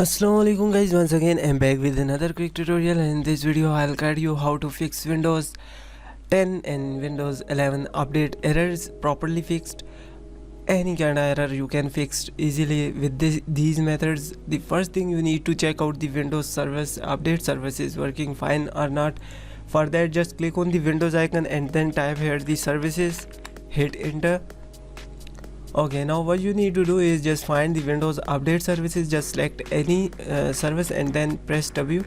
Assalamualaikum guys, once again I'm back with another quick tutorial, and in this video I'll guide you how to fix Windows 10 and Windows 11 update errors properly fixed. Any kind of error you can fix easily with these methods. The first thing, you need to check out the Windows service update service is working fine or not. For that, just click on the Windows icon and then type here the services, hit enter. Okay, now what you need to do is just find the Windows update services. Just select any service and then press W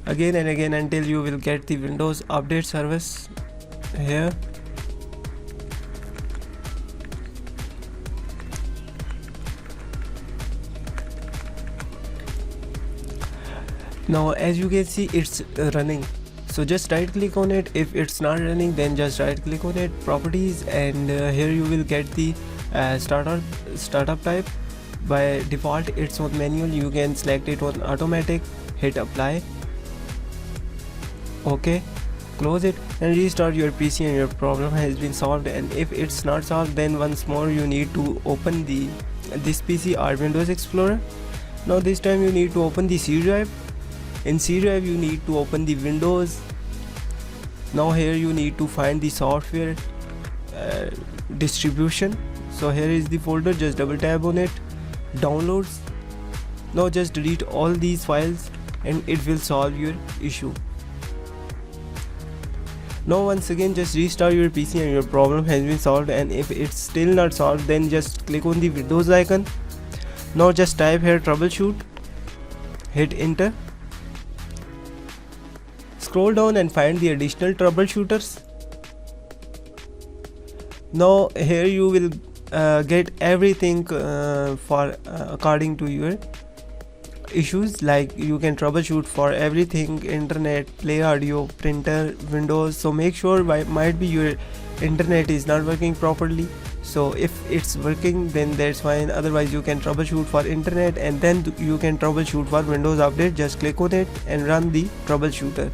again and again until you will get the Windows update service here. Now as you can see, it's running, so just right click on it. If it's not running, then just right click on it, properties, and here you will get the startup type. By default it's on manual, you can select it on automatic, hit apply. Okay, close it and restart your PC and your problem has been solved. And if it's not solved, then once more you need to open this PC or Windows Explorer. Now this time you need to open the C drive. In C drive you need to open the Windows. Now here you need to find the software distribution. So here is the folder, just double tap on it, downloads. Now just delete all these files and it will solve your issue. Now once again just restart your PC and your problem has been solved. And if it's still not solved, then just click on the Windows icon. Now just type here troubleshoot, hit enter. Scroll down and find the additional troubleshooters. Now here you will get everything for according to your issues. Like you can troubleshoot for everything: internet, play audio, printer, Windows. So make sure, might be your internet is not working properly. So if it's working, then that's fine. Otherwise you can troubleshoot for internet, and then you can troubleshoot for Windows update. Just click on it and run the troubleshooter.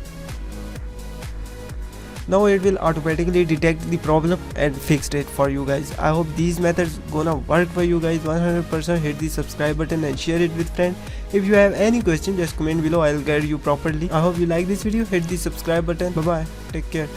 Now it will automatically detect the problem and fixed it for you guys. I hope these methods gonna work for you guys 100%. Hit the subscribe button and share it with friends. If you have any question, just comment below, I'll guide you properly. I hope you like this video. Hit the subscribe button. Bye bye, take care.